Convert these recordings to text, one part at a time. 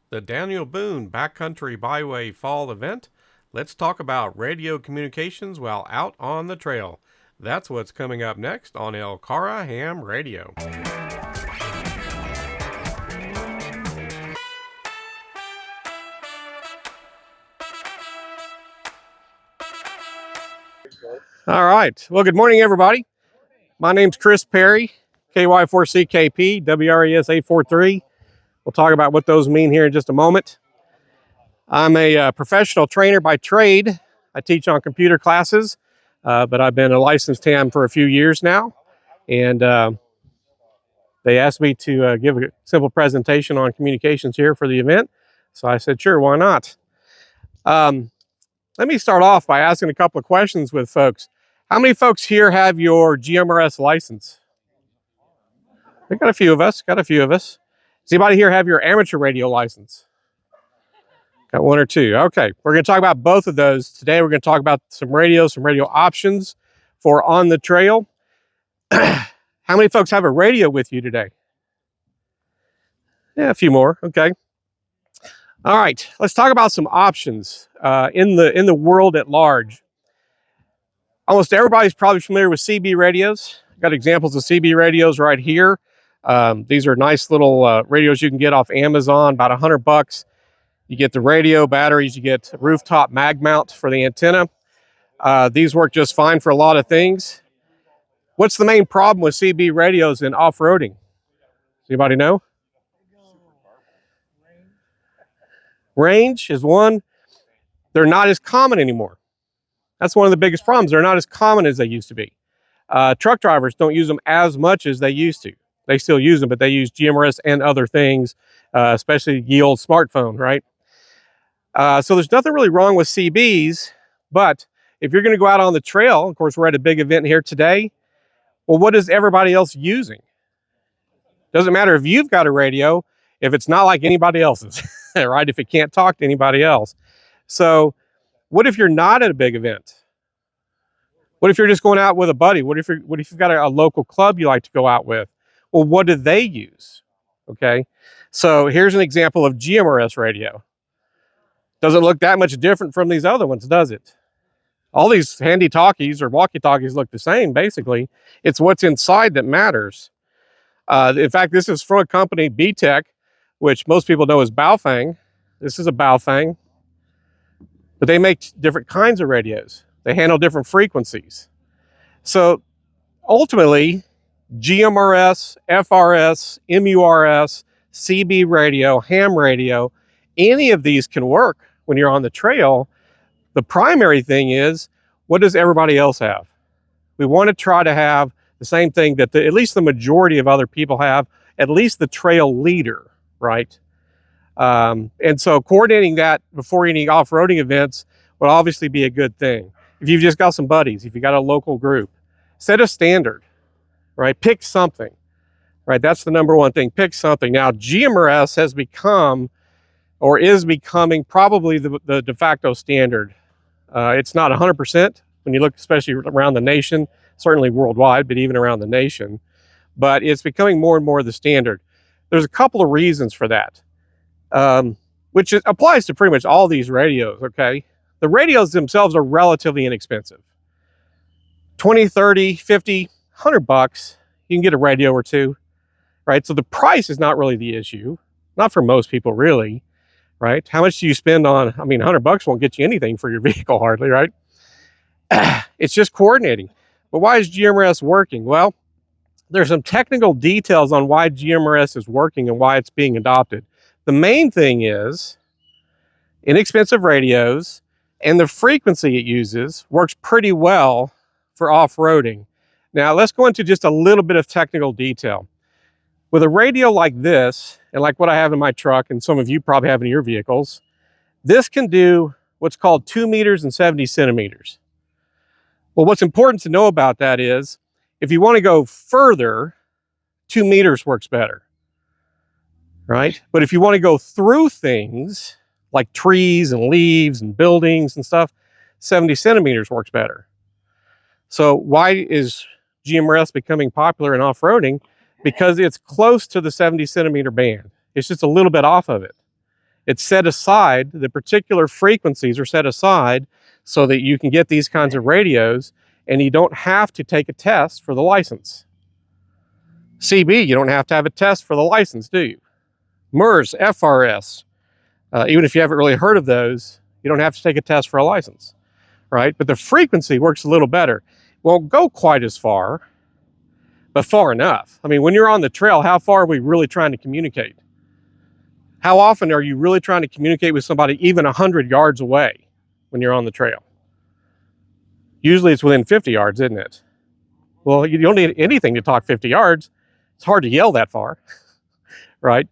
The Daniel Boone Backcountry Byway Fall event. Let's talk about radio communications while out on the trail. That's what's coming up next on LCARA Ham Radio. All right. Well, good morning, everybody. My name's Chris Perry, KY4CKP, WRES 843. We'll talk about what those mean here in just a moment. I'm a professional trainer by trade. I teach on computer classes, but I've been a licensed ham for a few years now. And they asked me to give a simple presentation on communications here for the event. So I said, sure, why not? Let me start off by asking a couple of questions with folks. How many folks here have your GMRS license? We got a few of us, Does anybody here have your amateur radio license? Got one or two. Okay, we're going to talk about both of those. Today we're going to talk about some radio options for on the trail. How many folks have a radio with you today? Yeah, a few more. Okay. All right, let's talk about some options in the world at large. Almost everybody's probably familiar with CB radios. Got examples of CB radios right here. These are nice little radios you can get off Amazon, about $100. You get the radio, batteries, you get a rooftop mag mount for the antenna. These work just fine for a lot of things. What's the main problem with CB radios in off-roading? Anybody know? Range is one. They're not as common anymore. That's one of the biggest problems. They're not as common as they used to be. Truck drivers don't use them as much as they used to. They still use them, but they use GMRS and other things, especially the old smartphone, right? So there's nothing really wrong with CBs, but if you're going to go out on the trail, of course, we're at a big event here today. Well, what is everybody else using? Doesn't matter if you've got a radio, if it's not like anybody else's, right? If it can't talk to anybody else. So what if you're not at a big event? What if you're just going out with a buddy? What if you've got a local club you like to go out with? Well, what do they use? Okay, so here's an example of GMRS radio. Doesn't look that much different from these other ones, does it? All these handy talkies or walkie-talkies look the same, basically. It's what's inside that matters. In fact, this is from a company, B-Tech, which most people know as Baofeng. This is a Baofeng. But they make different kinds of radios. They handle different frequencies. So ultimately, GMRS, FRS, MURS, CB radio, ham radio, any of these can work when you're on the trail. The primary thing is, what does everybody else have? We want to try to have the same thing that at least the majority of other people have, at least the trail leader, right? And so coordinating that before any off-roading events would obviously be a good thing. If you've just got some buddies, if you got a local group, set a standard, right? Pick something, right? That's the number one thing. Pick something. Now, GMRS has become or is becoming probably the de facto standard. It's not 100% when you look, especially around the nation, certainly worldwide, but even around the nation. But it's becoming more and more the standard. There's a couple of reasons for that. Which applies to pretty much all these radios, okay? The radios themselves are relatively inexpensive. 20, 30, 50, $100, you can get a radio or two, right? So the price is not really the issue, not for most people really, right? How much do you spend on, I mean, $100 won't get you anything for your vehicle hardly, right? It's just coordinating. But why is GMRS working? Well, there's some technical details on why GMRS is working and why it's being adopted. The main thing is inexpensive radios and the frequency it uses works pretty well for off-roading. Now let's go into just a little bit of technical detail. With a radio like this, and like what I have in my truck, and some of you probably have in your vehicles, this can do what's called 2 meters and 70 centimeters. Well, what's important to know about that is, if you want to go further, 2 meters works better, right? But if you want to go through things like trees and leaves and buildings and stuff, 70 centimeters works better. So why is GMRS becoming popular in off-roading? Because it's close to the 70 centimeter band. It's just a little bit off of it. It's set aside, the particular frequencies are set aside so that you can get these kinds of radios and you don't have to take a test for the license. CB, you don't have to have a test for the license, do you? MRS, FRS, even if you haven't really heard of those, you don't have to take a test for a license, right? But the frequency works a little better. Won't go quite as far, but far enough. I mean, when you're on the trail, how far are we really trying to communicate? How often are you really trying to communicate with somebody even 100 yards away when you're on the trail? Usually it's within 50 yards, isn't it? Well, you don't need anything to talk 50 yards. It's hard to yell that far, right?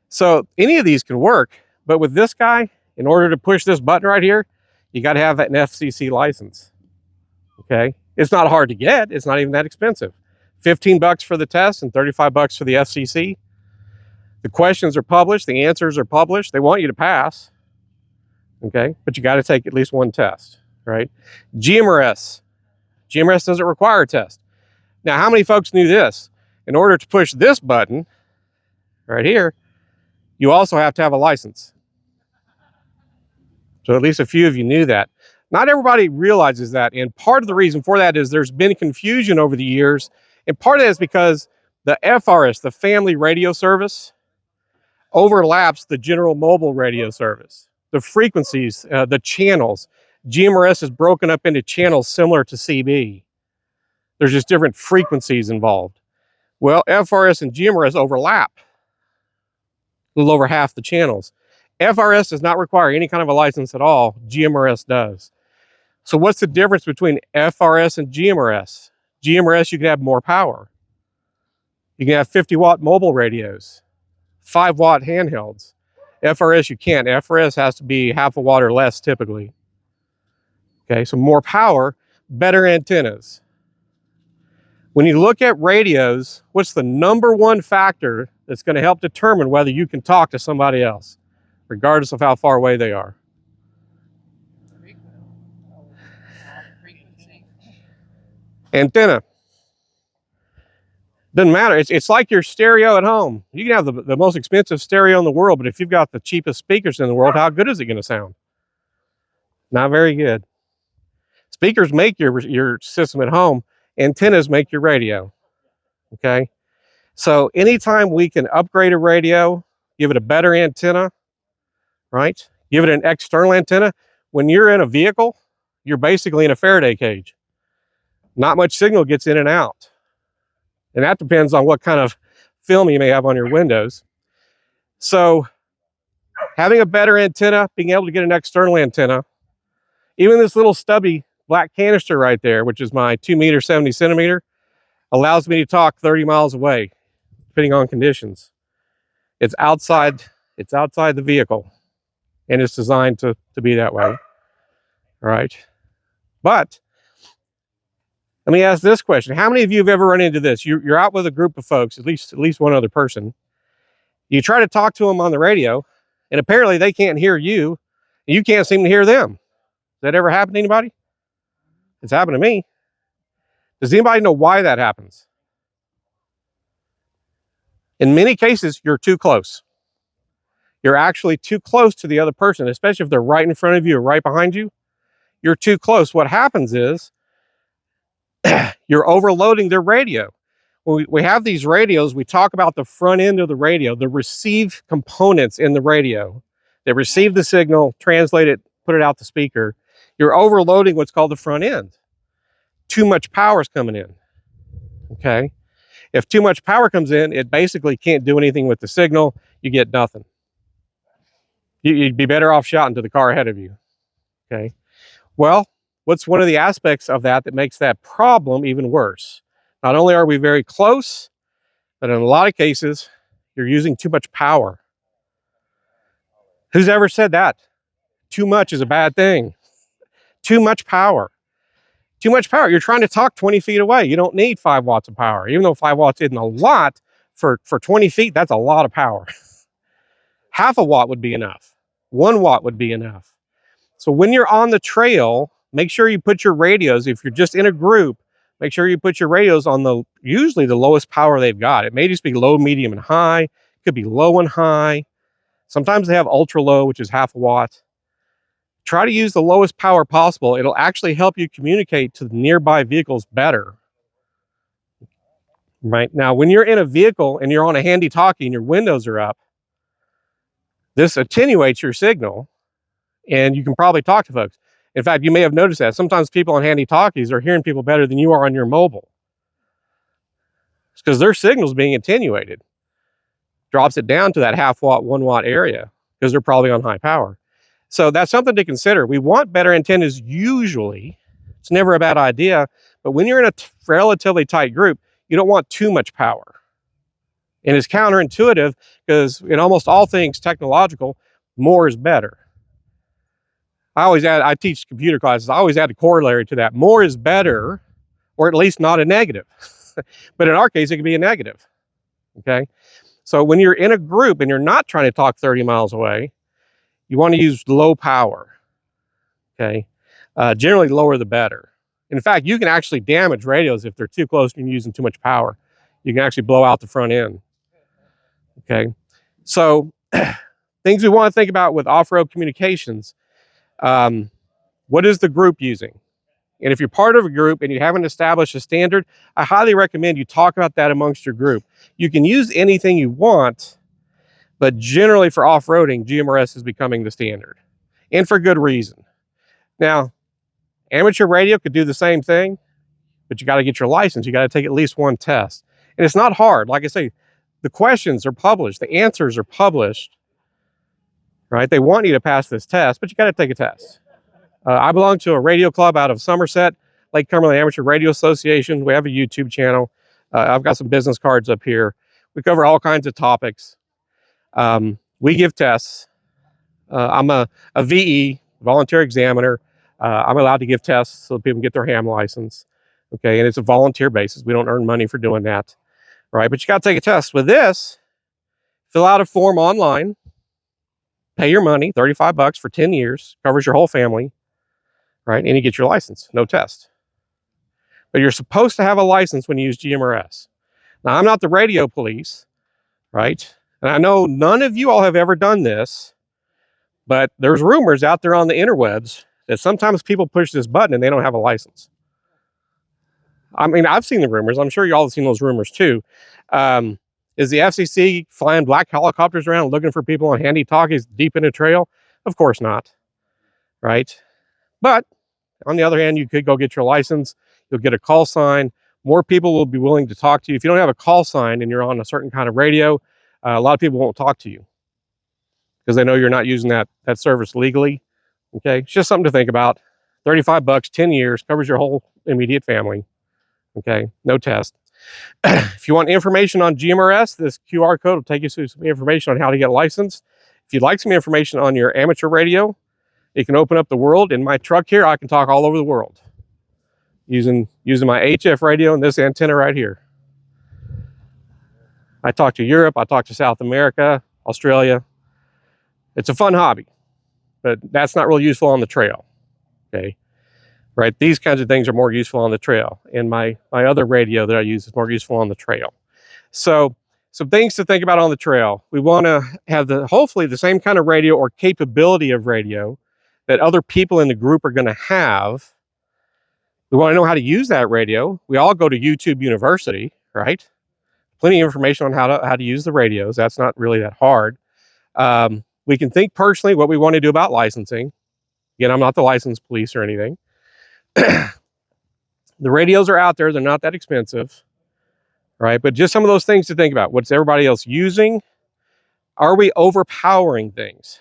So any of these can work, but with this guy, in order to push this button right here, you got to have an FCC license, okay? It's not hard to get. It's not even that expensive. 15 bucks for the test and 35 bucks for the FCC. The questions are published. The answers are published. They want you to pass, okay? But you got to take at least one test, right? GMRS. GMRS doesn't require a test. Now, how many folks knew this? In order to push this button right here, you also have to have a license. So at least a few of you knew that. Not everybody realizes that, and part of the reason for that is there's been confusion over the years, and part of that is because the FRS, the Family Radio Service, overlaps the General Mobile Radio Service. The frequencies, the channels, GMRS is broken up into channels similar to CB. There's just different frequencies involved. Well, FRS and GMRS overlap a little over half the channels. FRS does not require any kind of a license at all. GMRS does. So what's the difference between FRS and GMRS? GMRS, you can have more power. You can have 50-watt mobile radios, 5-watt handhelds. FRS, you can't. FRS has to be half a watt or less typically. Okay, so more power, better antennas. When you look at radios, what's the number one factor that's going to help determine whether you can talk to somebody else, regardless of how far away they are? Antenna. Doesn't matter. It's like your stereo at home. You can have the most expensive stereo in the world, but if you've got the cheapest speakers in the world, how good is it going to sound? Not very good. Speakers make your system at home. Antennas make your radio, okay? So anytime we can upgrade a radio, give it a better antenna, right? Give it an external antenna. When you're in a vehicle, you're basically in a Faraday cage. Not much signal gets in and out. And that depends on what kind of film you may have on your windows. So having a better antenna, being able to get an external antenna, even this little stubby black canister right there, which is my 2 meter, 70 centimeter, allows me to talk 30 miles away, depending on conditions. It's outside the vehicle, and it's designed to be that way. All right. But let me ask this question. How many of you have ever run into this? You're out with a group of folks, at least one other person. You try to talk to them on the radio, and apparently they can't hear you, and you can't seem to hear them. Has that ever happened to anybody? It's happened to me. Does anybody know why that happens? In many cases, you're too close. You're actually too close to the other person, especially if they're right in front of you or right behind you. You're too close. What happens is you're overloading their radio. When we have these radios, we talk about the front end of the radio, the receive components in the radio. They receive the signal, translate it, put it out the speaker. You're overloading what's called the front end. Too much power is coming in, okay? If too much power comes in, it basically can't do anything with the signal. You get nothing. You'd be better off shouting to the car ahead of you, okay? Well, what's one of the aspects of that makes that problem even worse? Not only are we very close, but in a lot of cases, you're using too much power. Who's ever said that? Too much is a bad thing. Too much power. Too much power. You're trying to talk 20 feet away. You don't need 5 watts of power. Even though 5 watts isn't a lot, for 20 feet, that's a lot of power. Half a watt would be enough. 1 watt would be enough. So when you're on the trail, make sure you put your radios, if you're just in a group, make sure you put your radios on usually the lowest power they've got. It may just be low, medium, and high. It could be low and high. Sometimes they have ultra low, which is half a watt. Try to use the lowest power possible. It'll actually help you communicate to the nearby vehicles better. Right now, when you're in a vehicle and you're on a handy-talkie and your windows are up, this attenuates your signal, and you can probably talk to folks. In fact, you may have noticed that sometimes people on handy-talkies are hearing people better than you are on your mobile. It's because their signal's being attenuated. Drops it down to that half watt, 1 watt area because they're probably on high power. So that's something to consider. We want better antennas usually. It's never a bad idea, but when you're in a relatively tight group, you don't want too much power. And it's counterintuitive because in almost all things technological, more is better. I teach computer classes. I always add a corollary to that. More is better, or at least not a negative. But in our case, it can be a negative. Okay. So when you're in a group and you're not trying to talk 30 miles away, you want to use low power. Okay. Generally lower the better. In fact, you can actually damage radios if they're too close and you're using too much power. You can actually blow out the front end. Okay. So things we want to think about with off-road communications. What is the group using? And if you're part of a group and you haven't established a standard, I highly recommend you talk about that amongst your group. You can use anything you want, but generally for off-roading, GMRS is becoming the standard, and for good reason. Now, amateur radio could do the same thing, but you got to get your license. You got to take at least one test. And it's not hard. Like I say, the questions are published. The answers are published, right? They want you to pass this test, but you got to take a test. I belong to a radio club out of Somerset, Lake Cumberland Amateur Radio Association. We have a YouTube channel. I've got some business cards up here. We cover all kinds of topics. We give tests. I'm a VE, volunteer examiner. I'm allowed to give tests so people can get their ham license. Okay, and it's a volunteer basis. We don't earn money for doing that, right? But you got to take a test. With this, fill out a form online, pay your money, $35 for 10 years, covers your whole family, right? And you get your license, no test. But you're supposed to have a license when you use GMRS. Now, I'm not the radio police, right? And I know none of you all have ever done this, but there's rumors out there on the interwebs that sometimes people push this button and they don't have a license. I mean, I've seen the rumors. I'm sure you all have seen those rumors too. Is the FCC flying black helicopters around looking for people on handy-talkies deep in a trail? Of course not, right? But on the other hand, you could go get your license. You'll get a call sign. More people will be willing to talk to you. If you don't have a call sign and you're on a certain kind of radio, a lot of people won't talk to you because they know you're not using that service legally. Okay, it's just something to think about. $35, 10 years, covers your whole immediate family. Okay, no test. If you want information on GMRS, this QR code will take you through some information on how to get licensed. If you'd like some information on your amateur radio, it can open up the world. In my truck here, I can talk all over the world using my HF radio and this antenna right here. I talk to Europe, I talk to South America, Australia. It's a fun hobby, but that's not really useful on the trail, okay? Right, these kinds of things are more useful on the trail. And my other radio that I use is more useful on the trail. So some things to think about on the trail. We want to have hopefully the same kind of radio or capability of radio that other people in the group are going to have. We want to know how to use that radio. We all go to YouTube University, right? Plenty of information on how to use the radios. That's not really that hard. We can think personally what we want to do about licensing. Again, I'm not the license police or anything. The radios are out there. They're not that expensive, right? But just some of those things to think about. What's everybody else using? Are we overpowering things?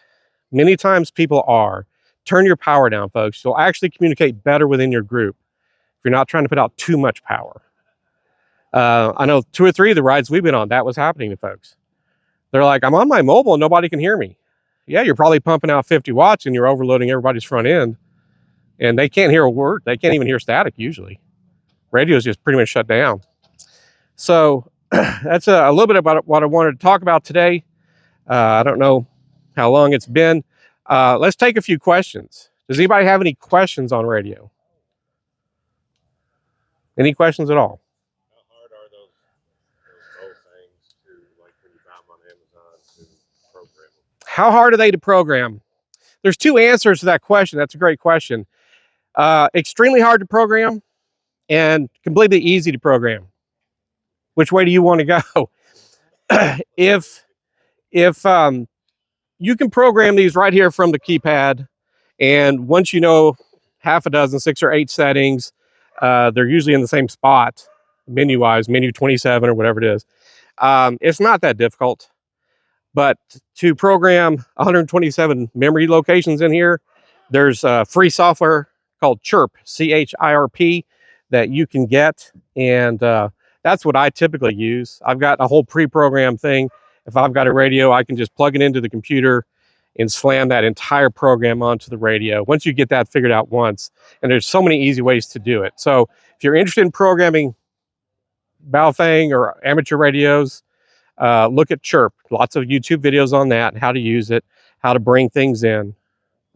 Many times people are. Turn your power down, folks. You'll actually communicate better within your group if you're not trying to put out too much power. I know 2 or 3 of the rides we've been on, that was happening to folks. They're like, I'm on my mobile and nobody can hear me. Yeah, you're probably pumping out 50 watts and you're overloading everybody's front end. And they can't hear a word. They can't even hear static usually. Radio's just pretty much shut down. So that's a little bit about what I wanted to talk about today. I don't know how long it's been. Let's take a few questions. Does anybody have any questions on radio? Any questions at all? How hard are those old things to, like when you buy them on Amazon, to program them? How hard are they to program? There's two answers to that question. That's a great question. Extremely hard to program and completely easy to program. Which way do you want to go? if you can program these right here from the keypad, and once you know half a dozen, 6 or 8 settings, they're usually in the same spot, menu-wise, menu 27 or whatever it is. It's not that difficult, but to program 127 memory locations in here, there's free software called Chirp, C-H-I-R-P, that you can get, and that's what I typically use. I've got a whole pre-programmed thing. If I've got a radio, I can just plug it into the computer and slam that entire program onto the radio. Once you get that figured out once, and there's so many easy ways to do it. So if you're interested in programming Baofeng or amateur radios, look at Chirp. Lots of YouTube videos on that, how to use it, how to bring things in.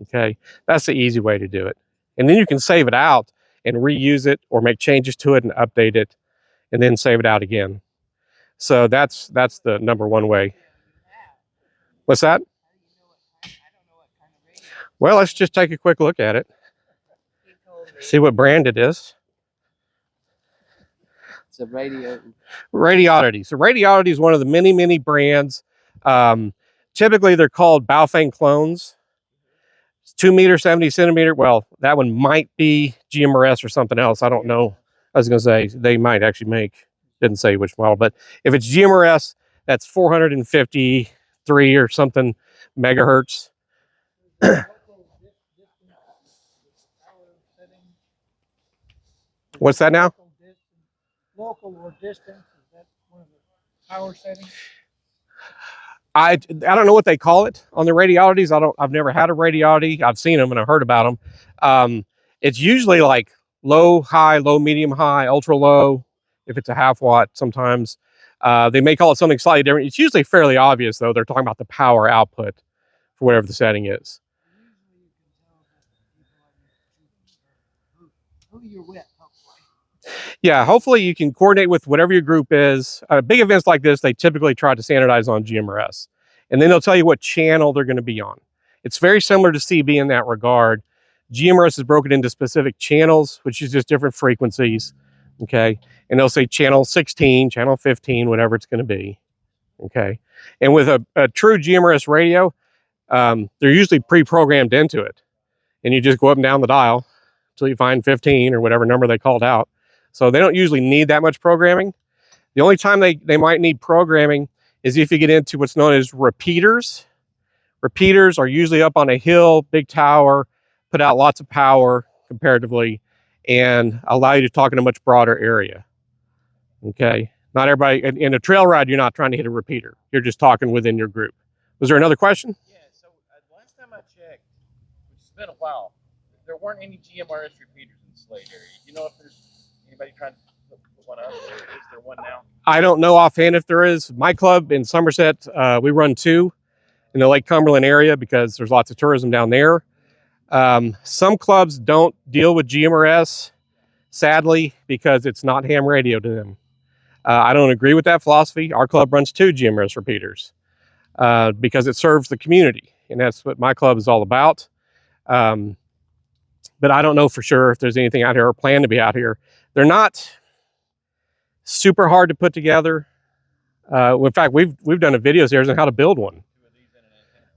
Okay, that's the easy way to do it. And then you can save it out and reuse it or make changes to it and update it and then save it out again. So that's the number one way. What's that? Well, let's just take a quick look at it. See what brand it is. It's a radio. Radioddity. So Radioddity is one of the many, many brands. Typically, they're called Baofeng clones. It's 2 meter, 70 centimeter. Well, that one might be GMRS or something else. I don't know. I was going to say they might actually make, didn't say which model, but if it's GMRS, that's 453 or something megahertz. What's that now? Local or distance, is that one of the power settings? I don't know what they call it on the Radioddities. I've never had a Radioddity. I've seen them and I've heard about them. It's usually like low, high, low, medium, high, ultra low. If it's a half watt, sometimes they may call it something slightly different. It's usually fairly obvious though. They're talking about the power output for whatever the setting is. Who you're with, hopefully. Yeah, hopefully you can coordinate with whatever your group is. Big events like this, they typically try to standardize on GMRS. And then they'll tell you what channel they're going to be on. It's very similar to CB in that regard. GMRS is broken into specific channels, which is just different frequencies. Okay. And they'll say channel 16, channel 15, whatever it's going to be. Okay. And with a true GMRS radio, they're usually pre-programmed into it. And you just go up and down the dial until you find 15 or whatever number they called out. So they don't usually need that much programming. The only time they might need programming is if you get into what's known as repeaters. Repeaters are usually up on a hill, big tower, put out lots of power comparatively, and allow you to talk in a much broader area. Okay, not everybody, in a trail ride, you're not trying to hit a repeater. You're just talking within your group. Was there another question? Yeah, so last time I checked, which has been a while, there weren't any GMRS repeaters in the Slade area. You know if there's anybody trying to put one up, or is there one now? I don't know offhand if there is. My club in Somerset, we run 2 in the Lake Cumberland area because there's lots of tourism down there. Some clubs don't deal with GMRS, sadly, because it's not ham radio to them. I don't agree with that philosophy. Our club runs 2 GMRS repeaters because it serves the community, and that's what my club is all about. But I don't know for sure if there's anything out here or plan to be out here. They're not super hard to put together. In fact, we've done a video series on how to build one.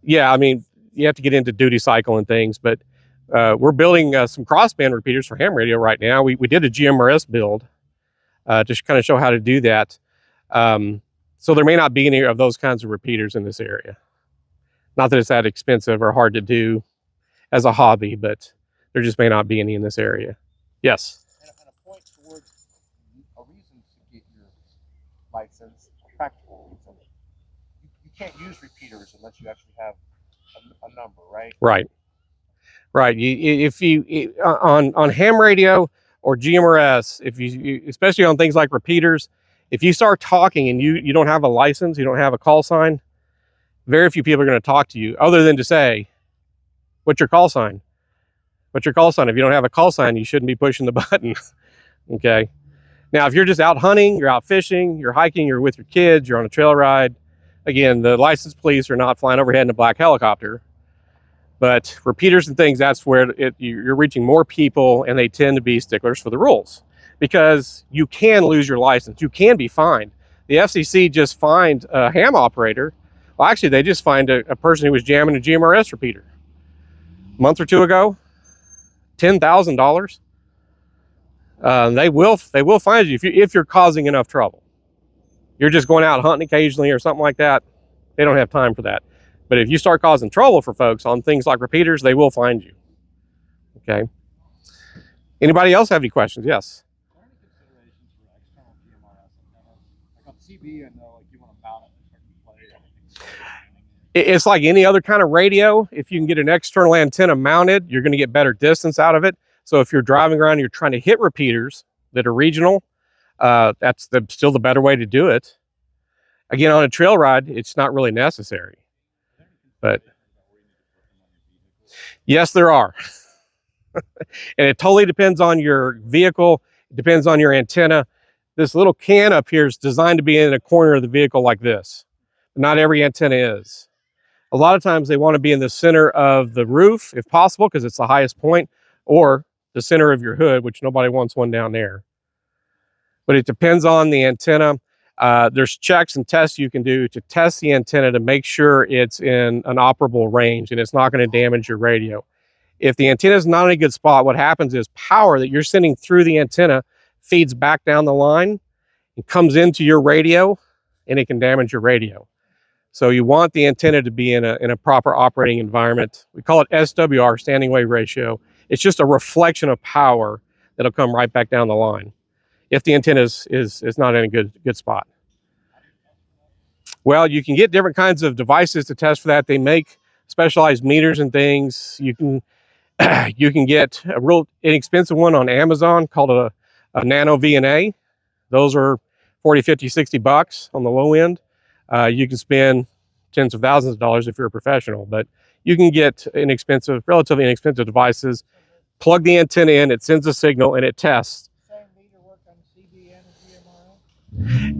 Yeah, I mean, you have to get into duty cycle and things, but we're building some crossband repeaters for ham radio right now. We did a GMRS build to kind of show how to do that. So there may not be any of those kinds of repeaters in this area. Not that it's that expensive or hard to do as a hobby, but there just may not be any in this area. Yes? And a point towards a reason to get your license, a practical reason. You can't use repeaters unless you actually have a number, right? Right. Right. If you on ham radio or GMRS, if you especially on things like repeaters, if you start talking and you don't have a license, you don't have a call sign, very few people are going to talk to you other than to say, what's your call sign? What's your call sign? If you don't have a call sign, you shouldn't be pushing the button. Okay. Now, if you're just out hunting, you're out fishing, you're hiking, you're with your kids, you're on a trail ride, Again, the licensed police are not flying overhead in a black helicopter, but repeaters and things, that's where you're reaching more people, and they tend to be sticklers for the rules because you can lose your license. You can be fined. The FCC just fined a ham operator. Well, actually, they just fined a person who was jamming a GMRS repeater a month or two ago, $10,000. They will fine you if you're causing enough trouble. You're just going out hunting occasionally or something like that, they don't have time for that. But if you start causing trouble for folks on things like repeaters, they will find you. Okay. Anybody else have any questions? Yes. Are there any considerations for external GMRS antennas? Like on CB, I know like you want to mount it in a certain place. It's like any other kind of radio. If you can get an external antenna mounted, you're going to get better distance out of it. So if you're driving around, you're trying to hit repeaters that are regional, that's still the better way to do it. Again, on a trail ride, it's not really necessary. But yes, there are. And it totally depends on your vehicle. It depends on your antenna. This little can up here is designed to be in a corner of the vehicle like this. Not every antenna is. A lot of times they want to be in the center of the roof, if possible, because it's the highest point, or the center of your hood, which nobody wants one down there. But it depends on the antenna. There's checks and tests you can do to test the antenna to make sure it's in an operable range and it's not going to damage your radio. If the antenna is not in a good spot, what happens is power that you're sending through the antenna feeds back down the line and comes into your radio, and it can damage your radio. So you want the antenna to be in a proper operating environment. We call it SWR, standing wave ratio. It's just a reflection of power that'll come right back down the line if the antenna is not in a good spot. Well, you can get different kinds of devices to test for that. They make specialized meters and things. You can get a real inexpensive one on Amazon called a nano VNA. Those are 40, 50, 60 bucks on the low end. You can spend tens of thousands of dollars if you're a professional, but you can get relatively inexpensive devices, plug the antenna in, it sends a signal, and it tests. Same meter work on CB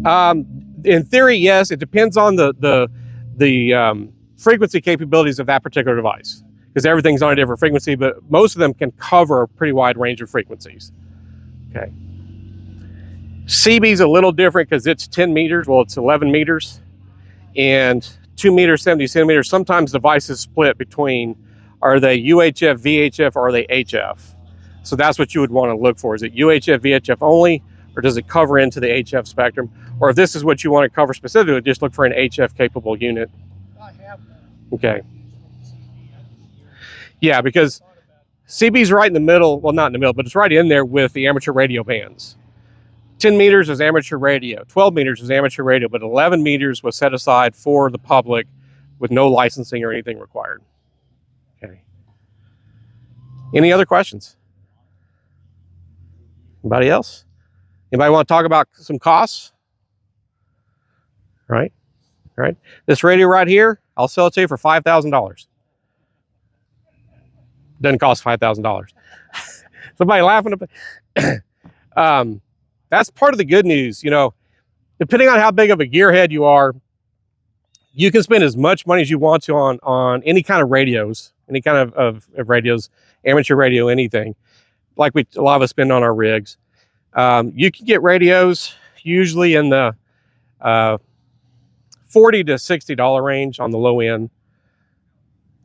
and GMRS? In theory, yes. It depends on the frequency capabilities of that particular device, because everything's on a different frequency, but most of them can cover a pretty wide range of frequencies. Okay. CB's a little different because it's 10 meters. Well, it's 11 meters and 2 meters, 70 centimeters. Sometimes devices split between, are they UHF, VHF, or are they HF? So that's what you would want to look for. Is it UHF, VHF only, or does it cover into the HF spectrum? Or if this is what you want to cover specifically, just look for an HF capable unit. I have that. Okay. Yeah, because CB's right in the middle. Well, not in the middle, but it's right in there with the amateur radio bands. 10 meters is amateur radio, 12 meters is amateur radio, but 11 meters was set aside for the public with no licensing or anything required. Okay. Any other questions? Anybody else? Anybody want to talk about some costs? Right? Right. This radio right here, I'll sell it to you for $5,000. Doesn't cost $5,000. Somebody laughing. That's part of the good news. You know, depending on how big of a gearhead you are, you can spend as much money as you want to on any kind of radios, any kind of radios, amateur radio, anything, like a lot of us spend on our rigs. You can get radios usually in the $40 to $60 range on the low end.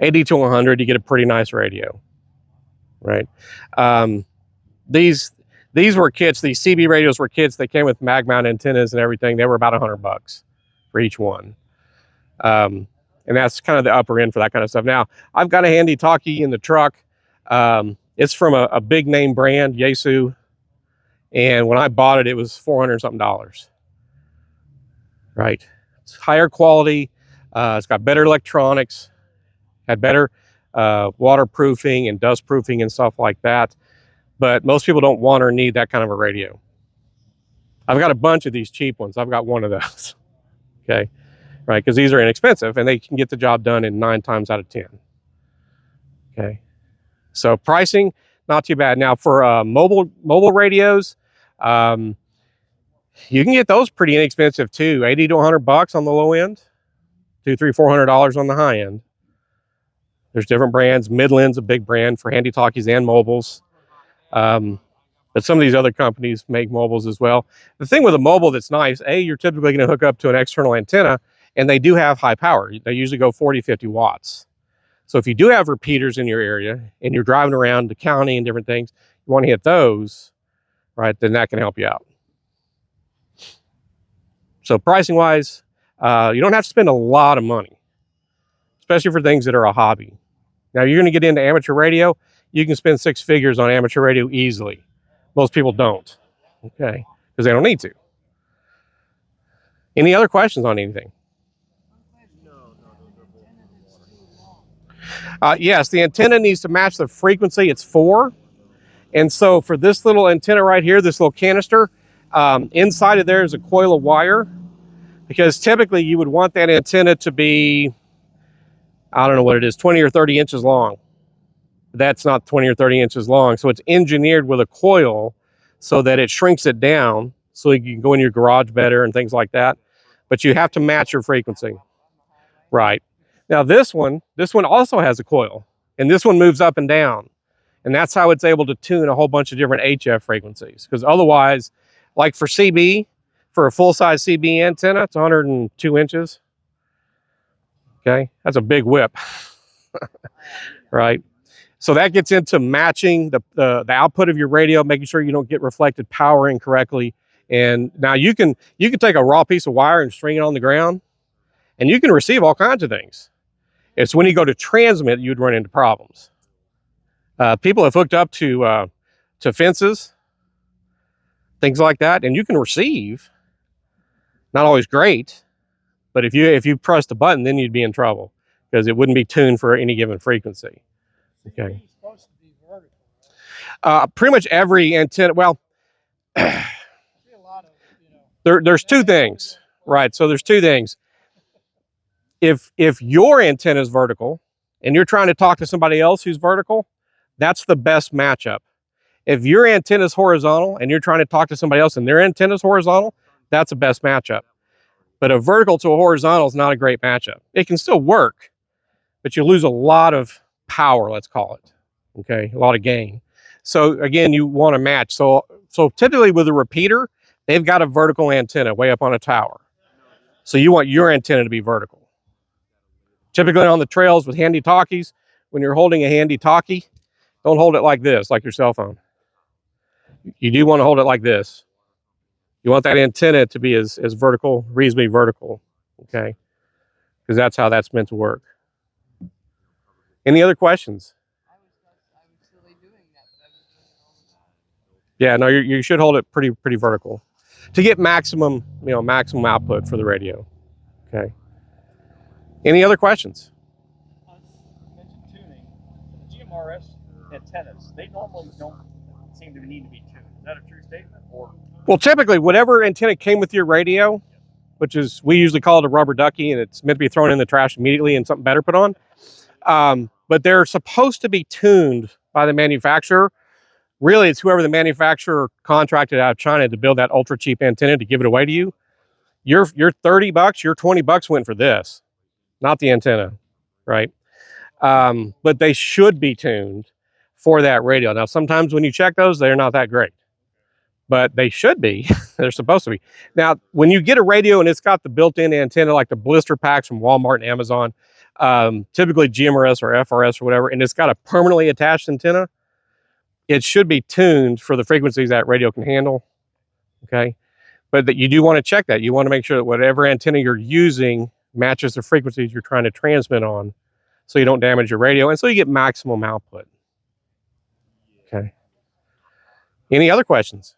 80 to 100, you get a pretty nice radio, right? These were kits. These CB radios were kits. They came with mag mount antennas and everything. They were about $100 for each one. And that's kind of the upper end for that kind of stuff. Now, I've got a handy talkie in the truck. It's from a big name brand, Yaesu. And when I bought it, it was $400 something. Right? It's higher quality. It's got better electronics, had better waterproofing and dust proofing and stuff like that. But most people don't want or need that kind of a radio. I've got a bunch of these cheap ones. I've got one of those. Okay. Right. Because these are inexpensive and they can get the job done in 9 times out of 10. Okay. So pricing, not too bad. Now for mobile radios, you can get those pretty inexpensive too. 80 to 100 bucks on the low end. $200, $300, $400 on the high end. There's different brands. Midland's a big brand for handy talkies and mobiles. But some of these other companies make mobiles as well. The thing with a mobile that's nice, you're typically going to hook up to an external antenna, and they do have high power. They usually go 40, 50 watts. So if you do have repeaters in your area and you're driving around the county and different things, you want to hit those, right, then that can help you out. So pricing wise, you don't have to spend a lot of money, especially for things that are a hobby. Now you're going to get into amateur radio. You can spend 6 figures on amateur radio easily. Most people don't, okay, because they don't need to. Any other questions on anything? Yes, the antenna needs to match the frequency it's for. And so for this little antenna right here, this little canister, inside of there is a coil of wire, because typically you would want that antenna to be, I don't know what it is, 20 or 30 inches long. That's not 20 or 30 inches long. So it's engineered with a coil so that it shrinks it down so you can go in your garage better and things like that. But you have to match your frequency. Right. Now this one also has a coil, and this one moves up and down. And that's how it's able to tune a whole bunch of different HF frequencies. Because otherwise, like for CB, for a full-size CB antenna, it's 102 inches. Okay, that's a big whip. Right? So that gets into matching the output of your radio, making sure you don't get reflected power incorrectly. And now you can take a raw piece of wire and string it on the ground, and you can receive all kinds of things. It's when you go to transmit, you'd run into problems. People have hooked up to fences, things like that, and you can receive. Not always great, but if you press the button, then you'd be in trouble because it wouldn't be tuned for any given frequency. Okay. It's supposed to be vertical. Pretty much every antenna. Well, I see a lot of, there's two things, right? So there's two things. If your antenna is vertical and you're trying to talk to somebody else who's vertical, that's the best matchup. If your antenna is horizontal and you're trying to talk to somebody else and their antenna is horizontal, that's the best matchup. But a vertical to a horizontal is not a great matchup. It can still work, but you lose a lot of power, let's call it. Okay, a lot of gain. So again, you want to match. So typically with a repeater, they've got a vertical antenna way up on a tower. So you want your antenna to be vertical. Typically on the trails with handy talkies, when you're holding a handy talkie, don't hold it like this, like your cell phone. You do want to hold it like this. You want that antenna to be as vertical, reasonably vertical, okay? Because that's how that's meant to work. Any other questions? I was silly doing that, but I was doing it all the time. Yeah, no, you should hold it pretty vertical to get maximum output for the radio. Okay. Any other questions? You mentioned tuning. The GMRS antennas, they normally don't seem to need to be tuned. Is that a true statement? Or Well, typically, whatever antenna came with your radio, which is, we usually call it a rubber ducky, and it's meant to be thrown in the trash immediately and something better put on. But they're supposed to be tuned by the manufacturer. Really, it's whoever the manufacturer contracted out of China to build that ultra cheap antenna to give it away to you. Your $30, your $20 went for this, not the antenna, right? But they should be tuned for that radio. Now, sometimes when you check those, they're not that great, but they should be. They're supposed to be. Now, when you get a radio and it's got the built-in antenna, like the blister packs from Walmart and Amazon, typically GMRS or FRS or whatever, and it's got a permanently attached antenna, it should be tuned for the frequencies that radio can handle, okay? But that you do want to check that. You want to make sure that whatever antenna you're using matches the frequencies you're trying to transmit on, so you don't damage your radio and so you get maximum output. Okay. Any other questions?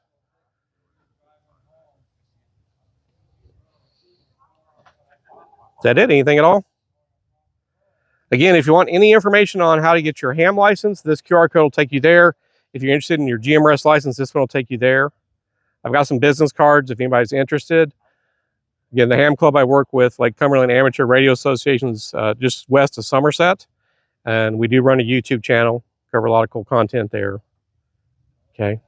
Is that it? Anything at all? Again, if you want any information on how to get your ham license, this QR code will take you there. If you're interested in your GMRS license, this one will take you there. I've got some business cards if anybody's interested. Again, the ham club I work with, Lake Cumberland Amateur Radio Association's just west of Somerset. And we do run a YouTube channel, cover a lot of cool content there. Okay.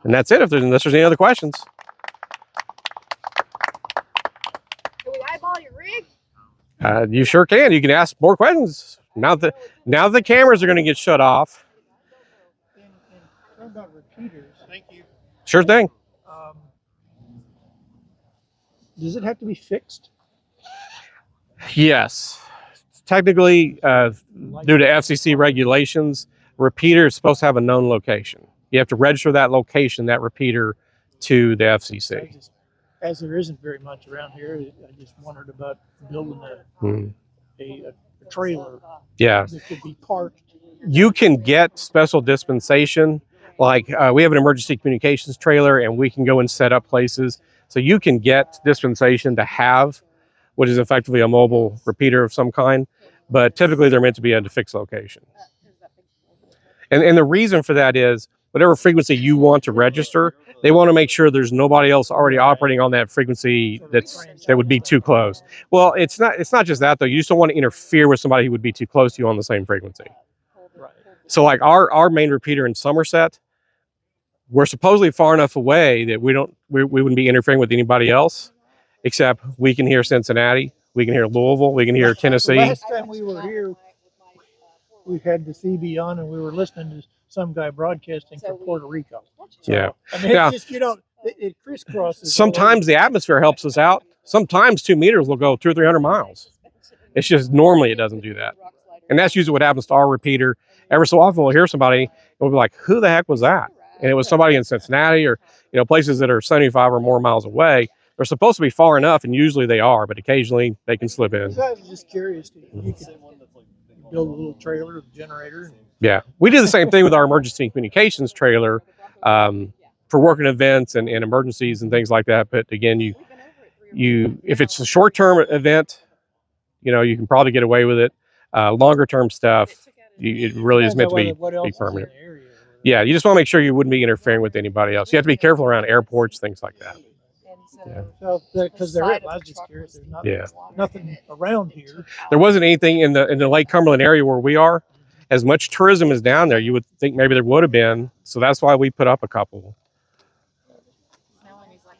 And that's it, unless there's any other questions. You sure can. You can ask more questions. Now the cameras are going to get shut off. And talking about repeaters. Thank you. Sure thing. Does it have to be fixed? Yes. Technically, due to FCC regulations, repeater is supposed to have a known location. You have to register that location, that repeater, to the FCC. As there isn't very much around here, I just wondered about building a trailer Yeah. that could be parked. You can get special dispensation. Like we have an emergency communications trailer, and we can go and set up places. So you can get dispensation to have what is effectively a mobile repeater of some kind, but typically they're meant to be at a fixed location. And the reason for that is whatever frequency you want to register, they want to make sure there's nobody else already operating on that frequency that would be too close. Well, it's not just that though. You just don't want to interfere with somebody who would be too close to you on the same frequency. Right. So like our main repeater in Somerset, we're supposedly far enough away that we wouldn't be interfering with anybody else, except we can hear Cincinnati, we can hear Louisville, we can hear Tennessee. Last time we were here, we had the CB on and we were listening to some guy broadcasting from Puerto Rico. So, Yeah. I mean, Yeah. it's just, it crisscrosses. Sometimes the atmosphere helps us out. Sometimes 2 meters will go 200 or 300 miles. It's just normally it doesn't do that. And that's usually what happens to our repeater. Every so often we'll hear somebody and we'll be like, who the heck was that? And it was somebody in Cincinnati or places that are 75 or more miles away. They're supposed to be far enough, and usually they are, but occasionally they can slip in. I was just curious if you could build a little trailer with a generator. Yeah, we do the same thing with our emergency communications trailer for working events and emergencies and things like that. But again, you if it's a short-term event, you can probably get away with it. Longer term stuff, it really is meant to be permanent. Yeah, you just want to make sure you wouldn't be interfering with anybody else. You have to be careful around airports, things like that. Yeah. So, because I was just curious, there's nothing around here. There wasn't anything in the Lake Cumberland area where we are. As much tourism is down there, you would think maybe there would have been. So that's why we put up a couple.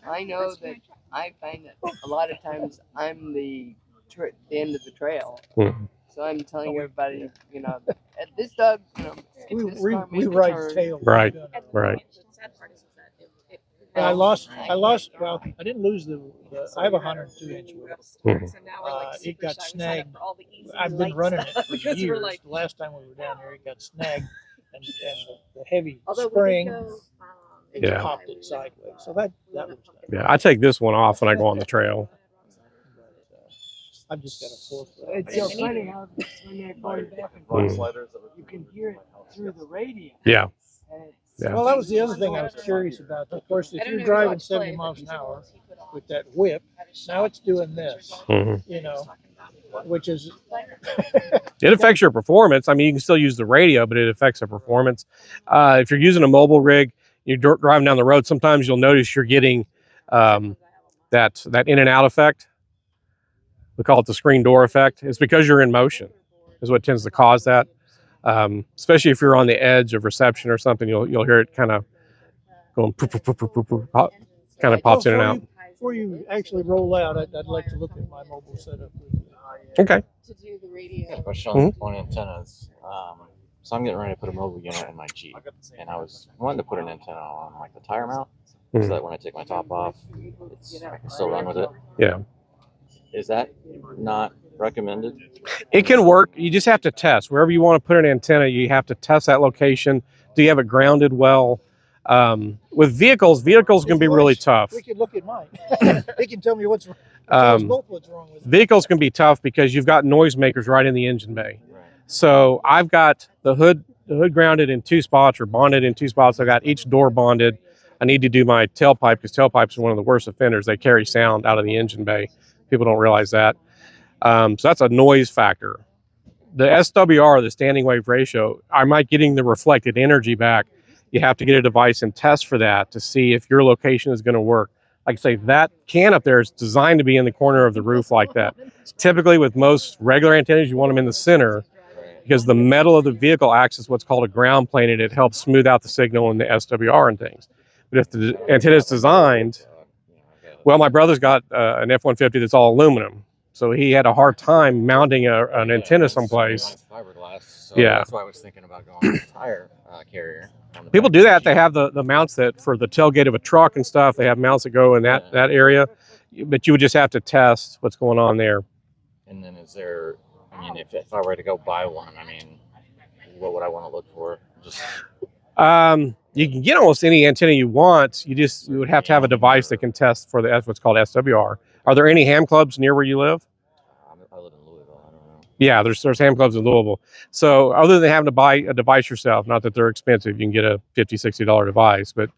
I know that I find that a lot of times I'm the end of the trail. Mm-hmm. So I'm telling everybody, at this dog, we ride tail. Right. Yeah, I lost. Well, I didn't lose the I have a 102-inch wheel. Mm-hmm. It got snagged. I've been running it for years. The last time we were down there, it got snagged, and the heavy spring popped it sideways. So that was. Yeah, I take this one off when I go on the trail. I've just got a 4-foot. It's so funny how when you're going back and forth, you can hear it through the radio. Yeah. Yeah. Well, that was the other thing I was curious about. Of course, if you're driving 70 miles an hour with that whip, now it's doing this, which is... It affects your performance. I mean, you can still use the radio, but it affects the performance. If you're using a mobile rig, you're driving down the road, sometimes you'll notice you're getting that in and out effect. We call it the screen door effect. It's because you're in motion is what tends to cause that. Especially if you're on the edge of reception or something, you'll hear it kind of going poof, poof, poof, poof, poof, poof, pop, kind of pops in and out. Before you actually roll out, I'd like to look at my mobile setup. Okay. To do the radio. Yeah, question on antennas. So I'm getting ready to put a mobile unit in my Jeep, and I was wanting to put an antenna on like the tire mount, so that when I take my top off, I can still run with it. Yeah. Is that not recommended? It can work. You just have to test. Wherever you want to put an antenna, you have to test that location. Do you have it grounded well? With vehicles can be really tough. We can look at mine. They can tell me what's wrong. Tell us both what's wrong with it. Vehicles can be tough because you've got noisemakers right in the engine bay. Right. So I've got the hood grounded in 2 spots or bonded in 2 spots. I've got each door bonded. I need to do my tailpipe because tailpipes are one of the worst offenders. They carry sound out of the engine bay. People don't realize that. So that's a noise factor. The SWR, the standing wave ratio, am I getting the reflected energy back? You have to get a device and test for that to see if your location is going to work. Like I say, that can up there is designed to be in the corner of the roof like that. Typically with most regular antennas, you want them in the center because the metal of the vehicle acts as what's called a ground plane, and it helps smooth out the signal in the SWR and things. But if the antenna is designed, well, my brother's got an F-150 that's all aluminum. so he had a hard time mounting an antenna someplace. It's fiberglass, so Yeah. that's why I was thinking about going with a tire carrier. On the People back do of the that. They Jeep. have the mounts that for the tailgate of a truck and stuff. They have mounts that go in that area, but you would just have to test what's going on there. And then is there? I mean, if I were to go buy one, I mean, what would I want to look for? Just You can get almost any antenna you want. You would have to have a device that can test for that's what's called SWR. Are there any ham clubs near where you live? I live in Louisville. I don't know. Yeah, there's ham clubs in Louisville. So other than having to buy a device yourself, not that they're expensive, you can get a $50, $60 device, and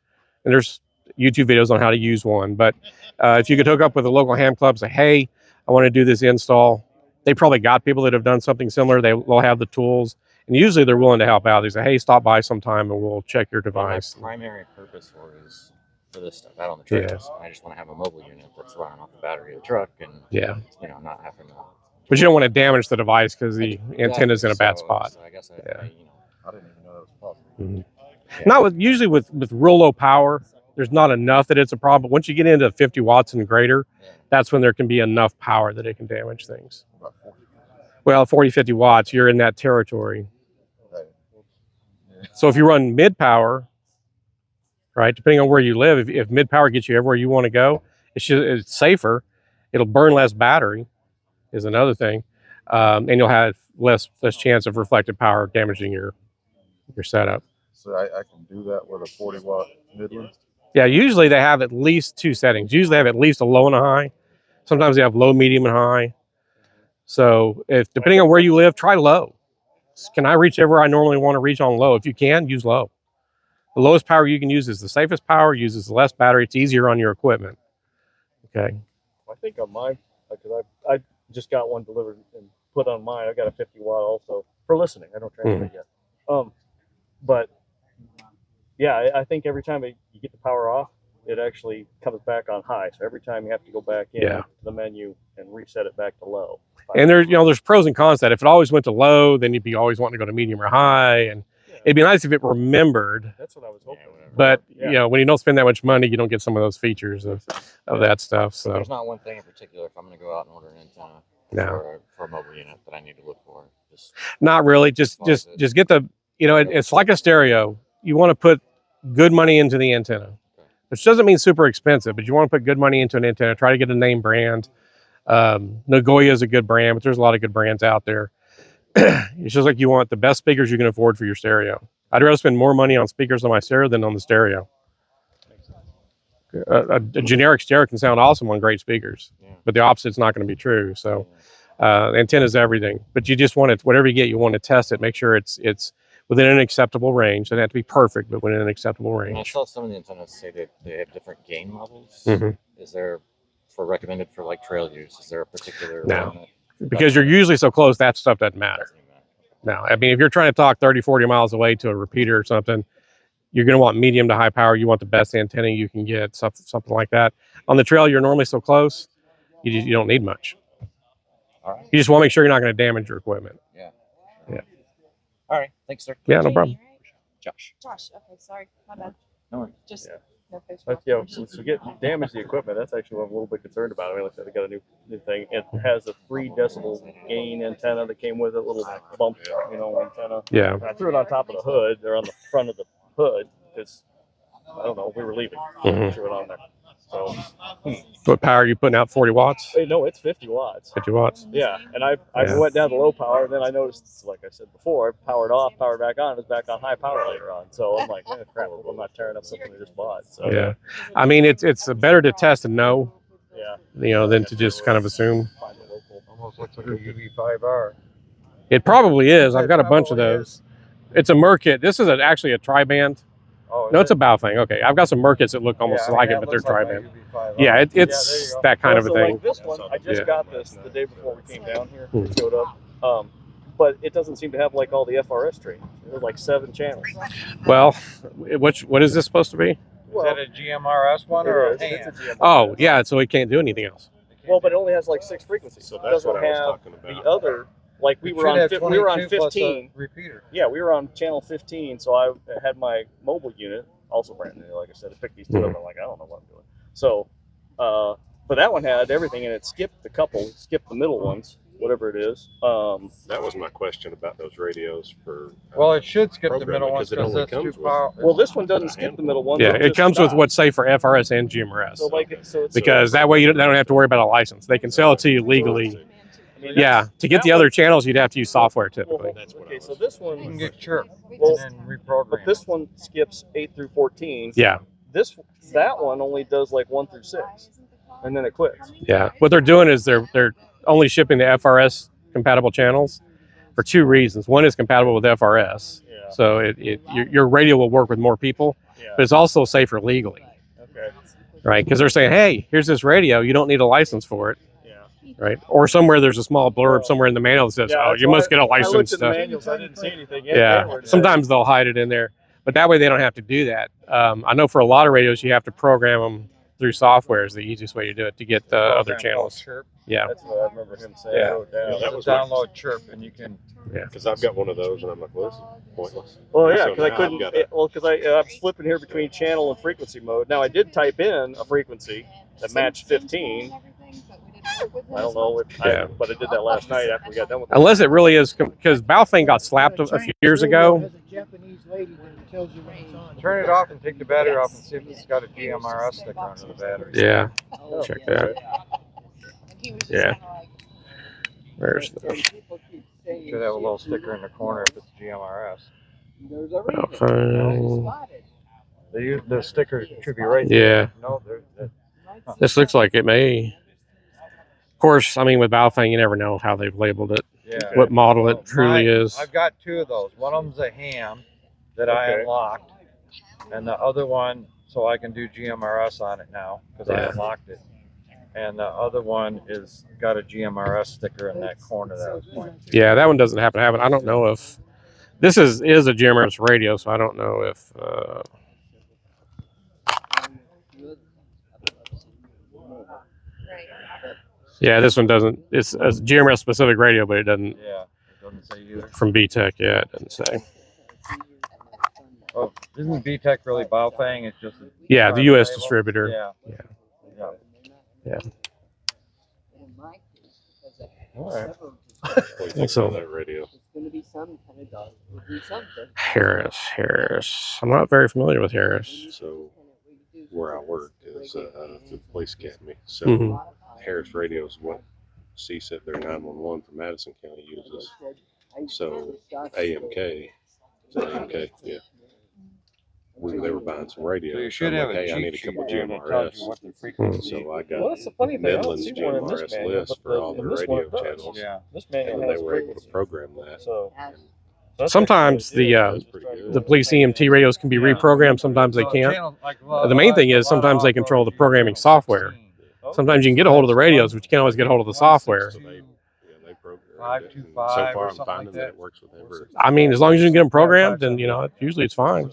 there's YouTube videos on how to use one. But if you could hook up with a local ham club, say, hey, I want to do this install. They probably got people that have done something similar. They'll have the tools. And usually they're willing to help out. They say, hey, stop by sometime and we'll check your device. My primary purpose is for this stuff out on the trails. I just want to have a mobile unit that's running off the battery of the truck and, not having to... But you don't want to damage the device because the antenna's in a bad spot. So I guess I didn't even know that was possible. Mm-hmm. Not usually with real low power, there's not enough that it's a problem. But once you get into 50 watts and greater, that's when there can be enough power that it can damage things. Well, 40, 50 watts, you're in that territory. So if you run mid power, right, depending on where you live, if mid power gets you everywhere you want to go, it's safer. It'll burn less battery is another thing. And you'll have less chance of reflected power damaging your setup. So I can do that with a 40 watt Midland? Yeah, usually they have at least two settings. Usually they have at least a low and a high. Sometimes they have low, medium, and high. So depending on where you live, try low. Can I reach everywhere I normally want to reach on low? If you can, use low. The lowest power you can use is the safest power, uses less battery. It's easier on your equipment. Okay. I think on mine, because I just got one delivered and put on mine. I got a 50 watt also for listening. I don't transmit yet. But yeah, I think every time you get the power off, it actually comes back on high. So every time you have to go back in to the menu and reset it back to low. And there's pros and cons to that. If it always went to low, then you'd be always wanting to go to medium or high. And it'd be nice if it remembered. That's what I was hoping. But when you don't spend that much money, you don't get some of those features of that stuff. So there's not one thing in particular. If I'm going to go out and order an antenna for a mobile unit that I need to look for. Not really. Just get the. It's like a stereo. You want to put good money into the antenna, which doesn't mean super expensive, but you want to put good money into an antenna. Try to get a name brand. Nagoya is a good brand, but there's a lot of good brands out there. It's just like you want the best speakers you can afford for your stereo. I'd rather spend more money on speakers on my stereo than on the stereo. A generic stereo can sound awesome on great speakers, but the opposite's not going to be true. So antenna is everything, but you just want it, whatever you get, you want to test it, make sure it's within an acceptable range. It doesn't have to be perfect, but within an acceptable range. And I saw some of the antennas say that they have different gain levels. Mm-hmm. Is there, recommended for like trail use, is there a particular No, because you're usually so close, that stuff doesn't matter. No, I mean, if you're trying to talk 30, 40 miles away to a repeater or something, you're going to want medium to high power. You want the best antenna you can get, something like that. On the trail, you're normally so close, you don't need much. All right. You just want to make sure you're not going to damage your equipment. Yeah. All right. Thanks, sir. Yeah, no problem. Josh. Okay, sorry. My bad. No worries. Just no But so get damage the equipment. That's actually what I'm a little bit concerned about. I mean, like I said, I got a new thing. It has a 3 decibel gain antenna that came with it, little bump, antenna. Yeah. And I threw it on top of the hood. They're on the front of the hood because I don't know, we were leaving. Mm-hmm. Threw it on there. So what power are you putting out? 40 watts? No, it's 50 watts. 50 watts. Yeah, and I went down to low power, and then I noticed, like I said before, I powered off, powered back on, it was back on high power later on. So I'm like, crap, I'm not tearing up something we just bought. So yeah, I mean, it's better to test and know. Yeah. Than to just kind of assume. Almost looks like a UV5R. It probably is. I've got a bunch of those. It's a Merkit. This is actually a tri-band. Oh, no, it's a Baofeng. Okay, I've got some Merkits that look almost like it, but they're tri-band. Yeah, it's that kind of a thing. Like this one, I just got this the day before we came down here. It showed up. But it doesn't seem to have like all the FRS trains. There's like 7 channels. Well, what is this supposed to be? Is that a GMRS one or a it's a GMRS. Oh, yeah, so it can't do anything else. Well, but it only has like 6 frequencies. So that's what I was talking about. The other, like we were on 15. Repeater. Yeah, we were on channel 15, so I had my mobile unit, also brand new, like I said, I picked these 2 up, I'm like, I don't know what I'm doing. So, but that one had everything, and it skipped skipped the middle ones, whatever it is. That was my question about those radios for. Well, it should skip the programming, middle ones it because only that's comes too with- powerful. Well, this one doesn't skip the middle ones. Yeah, it just comes with stops. what's safe for FRS and GMRS. So like, so it's Because that way they don't have to worry about a license. They can sell it to you legally. I mean, Yeah, to get that the other one- channels, you'd have to use software typically. That's what I Okay, was. so this You can one, get chirp Well, and then reprogram. but this one skips 8 through 14. Yeah, That one only does like 1 through 6, and then it quits. yeah. What they're doing is they're only shipping the FRS compatible channels for two reasons. One is compatible with FRS, Yeah. so your radio will work with more people, Yeah. but it's also safer legally, Okay. right? Because they're saying, hey, here's this radio, you don't need a license for it, Yeah. right? Or somewhere there's a small blurb somewhere in the manual that says, oh, that's you why must get a I license looked at the stuff. manuals. I didn't see anything. Yeah, sometimes they'll hide it in there, but that way they don't have to do that. I know for a lot of radios, you have to program them through software is the easiest way to do it to get other channels. Chirp. Yeah, That's what I remember him saying. Yeah. I wrote down. Yeah, that You was download chirp and you can. yeah. Because I've got one of those, and I'm like, well, this is pointless. Well, yeah, So because I now couldn't. I've got Because I was flipping here between channel and frequency mode. Now I did type in a frequency that matched 15. I don't know, Yeah. but I did that last night after we got done with it. Unless it really is, because Baofeng got slapped a few years ago. Has a Japanese lady that tells you when it's on. Turn it off and take the battery off and see if it's got a GMRS sticker under the battery. Yeah, check that. Yeah. Where's the Should have a little sticker in the corner if it's GMRS. Baofeng? The sticker should be right there. Yeah, No, there. this looks like it may. Of course, I mean, with Baofeng, you never know how they've labeled it, Yeah. what model it truly Mine- is. I've got two of those. One of them's a ham that I Okay. unlocked, and the other one, so I can do GMRS on it now because I Yeah. unlocked it. And the other one is got a GMRS sticker in that corner that I was pointing to. Yeah, that one doesn't happen to have it. I don't know if this is a GMRS radio, so I don't know if. Yeah, this one doesn't. It's a GMRS specific radio, but it doesn't Yeah, it doesn't say either. from BTEC. Yeah, it doesn't say. Oh, isn't BTEC really Baofeng? It's just a Yeah, the U.S. label? distributor. Yeah. Yeah. Yeah. All right. What do you think So- about that radio? Harris. I'm not very familiar with Harris. So where I work is the police academy. So Mhm. Harris Radio is what CSIP, their 911 for Madison County uses. So AMK, is that AMK? Yeah. They were buying some radios. So you should I'm have like, a hey, I need a cheat couple sheet there that tells you GMRS. what the frequency. So I got Well, that's the funny thing. I don't Midland's see one in this GMRS manual, list but for all in the this one radio it does. channels. Yeah. This And manual then they has were able to frequency. program that. So And that's Sometimes actually the, a good idea. that's pretty good. The police EMT radios can be Yeah. reprogrammed. Sometimes they So can't. channel- like, The main thing a is lot of sometimes they off-road control the use programming channel software. 16. Sometimes you can get a hold of the radios, but you can't always get a hold of the software. So they programmed it. 525 So or far, I'm something finding like that that. it works with every. I mean, as long as you can get them programmed, then usually it's fine.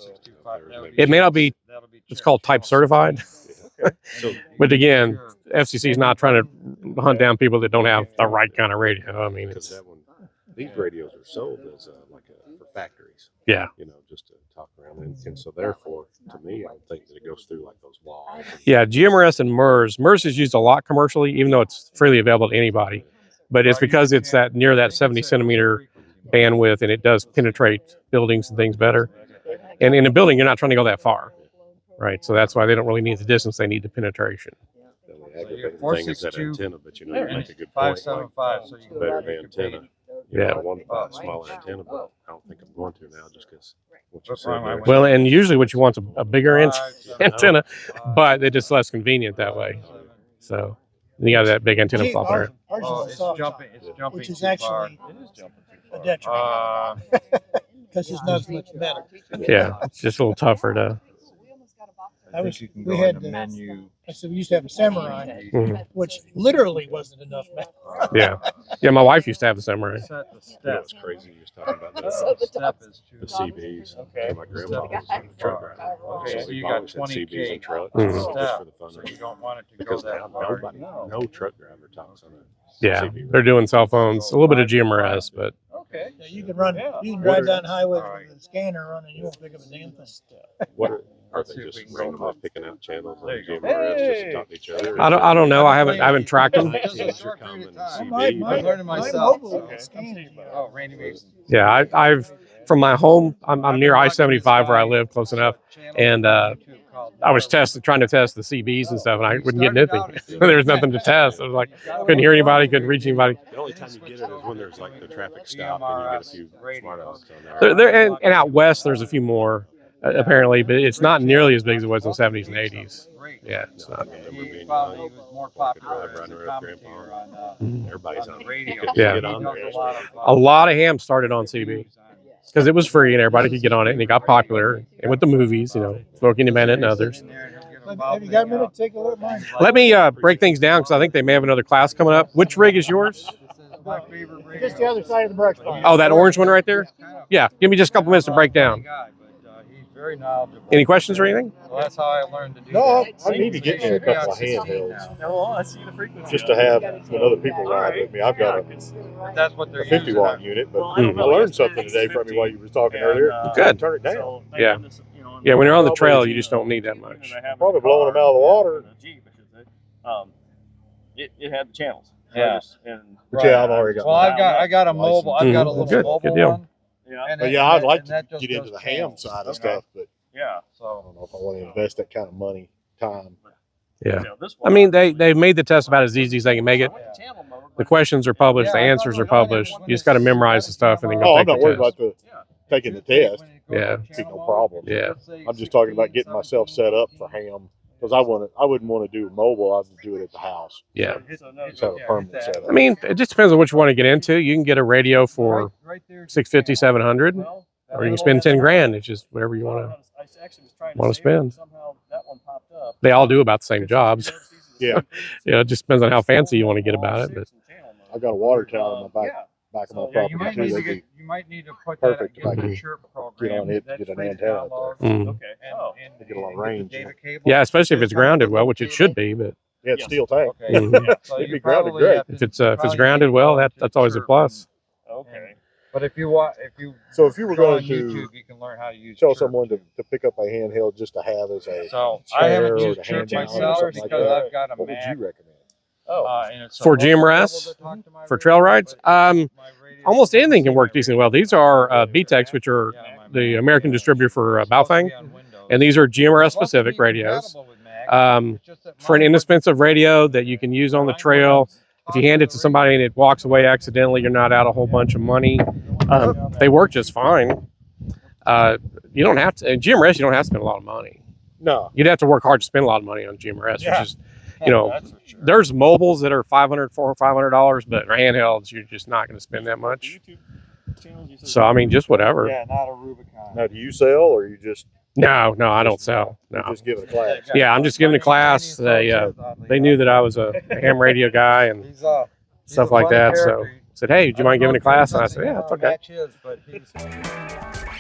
It may not be. It's called type certified, So but again, FCC is not trying to hunt down people that don't have the right kind of radio. I mean, because it's that one, these radios are sold as for factories. yeah. You know, just to talk around, and so therefore, to me, I would think that it goes through like those walls. Yeah, GMRS and MERS. MERS is used a lot commercially, even though it's freely available to anybody. But it's because it's that near that 70 centimeter bandwidth, and it does penetrate buildings and things better. And in a building, you're not trying to go that far, right? So that's why they don't really need the distance; they need the penetration. The only aggravating Four thing is that 6'2" antenna, but you know, you make a good point. Like, 575. So you can better better the antenna. You Yeah. know, I wanted to buy a smaller antenna, but I don't think I'm going to now, just because what you What's said wrong, there. I went- Well, and usually what you want is a bigger antenna, Uh, but it's just less convenient that way. So you got that big antenna Gee, flop there. ours is a Oh, little it's soft, jumping. It's jumping which is too far. actually a detriment because it's not as much metal. Yeah, it's just a little tougher to. I think you can we go had in the to- menu. I said we used to have a Samurai, Mhm. which literally wasn't enough metal. Yeah. My wife used to have a Samurai. Set the You know, step. it's crazy. You was talking about The the step is too CBs. Okay. My grandpa was a truck driver. Okay, So so we you got always had 20K CBs and trucks Mhm. just step, for the fun so of you it. don't want it to go Because that now far. nobody, no truck driver talks on a Yeah, CB. they're doing cell phones, a little bit of GMRS, but Okay. Yeah, you can run, Yeah. you can What drive are- down the highway Alright. with a scanner running, you won't pick up a damn thing. What are Are they just randomly picking out channels on GMRS just to talk to each other? I don't know. I haven't tracked them. Yeah, I've from my home. I'm near I-75 where I live, close enough, and I was trying to test the CBs and stuff, and I wouldn't get anything. There was nothing to test. I was like, couldn't hear anybody, couldn't reach anybody. The only time you get it is when there's like the traffic stop and you get a few smart alerts on There and out west, there's a few more apparently, but it's not nearly as big as it was in the 70s and 80s. Yeah, it's not. Everybody's on radio. Yeah, a lot of ham started on CB because it was free and everybody could get on it, and it got popular. And with the movies, Smoking the Bandit and others. Have you got a minute to take a look at mine? Let me break things down because I think they may have another class coming up. Which rig is yours? Just the other side of the brush pile. Oh, that orange one right there? Yeah, give me just a couple minutes to break down. Any questions or anything? Well, that's how I learned to do No, that. I need to get me a couple of handhelds Oh, I see the frequency. just to have when other people ride with me. I've got That's what a they're 50 using. watt unit, but Well, I don't I know. learned something today from you while you were talking earlier. Good. Turn it down. So they Yeah. have this, Yeah, when you're on the trail, you just don't need that much. Probably blowing them out of the water. It had the channels. Yeah. But yeah, I've already got Well, mine. I got a mobile. I've got a little Good. mobile Good deal. one. Yeah. And But it- yeah, I'd and like that to just get into does the ham channels, side you of stuff, but Yeah. I So don't know if I want to invest that kind of money, time. Yeah. This I mean, they've made the test about as easy as they can make it. channel mode. The questions are published, the answers are published. You just got to memorize the stuff and then Oh, go I'm take not the worried test. about taking the test. Yeah. Be no problem. Yeah. I'm just talking about getting myself set up for ham because I wouldn't want to do mobile. I would do it at the house. Yeah. Just have a permanent setup. I mean, it just depends on what you want to get into. You can get a radio for $650, $700, or you can spend 10 grand. It's just whatever you want to spend. They all do about the same jobs. Yeah. It just depends on how fancy you want to get about it. But I've got a water tower in my back of my property you might too. need to They'd get be you might need to put perfect that if I in could your shirt get program. on it, That's get an free to antenna out download. Mm. Okay. And to get a lot of the range. data cable. yeah, especially if it's grounded well, which it should be. But Yeah, it's steel tank. Okay. Mhm. So It'd you be grounded probably great. have to if it's probably grounded need well, to go that's to always a chirp plus. Okay. But if you So if you were go on going to YouTube, you can learn how to use tell chirp. someone to pick up a handheld just to have as a So chair I haven't or used to chirp hand down or myself something like because that, I've got a what would Mac. you recommend? And it's For supposed to be GMRS, able to talk to my for trail radio, rides, but my radio almost doesn't anything can see work my decently radio. well. These are BTEX, which are Yeah, my the Mac, American distributor for it's supposed to be Baofeng, on Windows. and these are GMRS It's supposed to be specific radios. compatible with Mac. It's just that For an mine inexpensive radio that you can use on the trail. If you hand it to somebody and it walks away accidentally, you're not out a whole bunch of money. They work just fine. You don't have to. In GMRS, you don't have to spend a lot of money. No. You'd have to work hard to spend a lot of money on GMRS, Yeah. which is, That's for sure. there's mobiles that are $400, $500, but handhelds, you're just not going to spend that much. So, I mean, just whatever. Yeah, not a Rubicon. Now, do you sell or you just No, I don't sell. No. just give it a class? Yeah, I'm just giving a class. They knew that I was a ham radio guy and He's stuff a like funny that. So character. said, hey, do you mind giving a class? And I Doesn't said, yeah, know it's how to okay. match his, but he's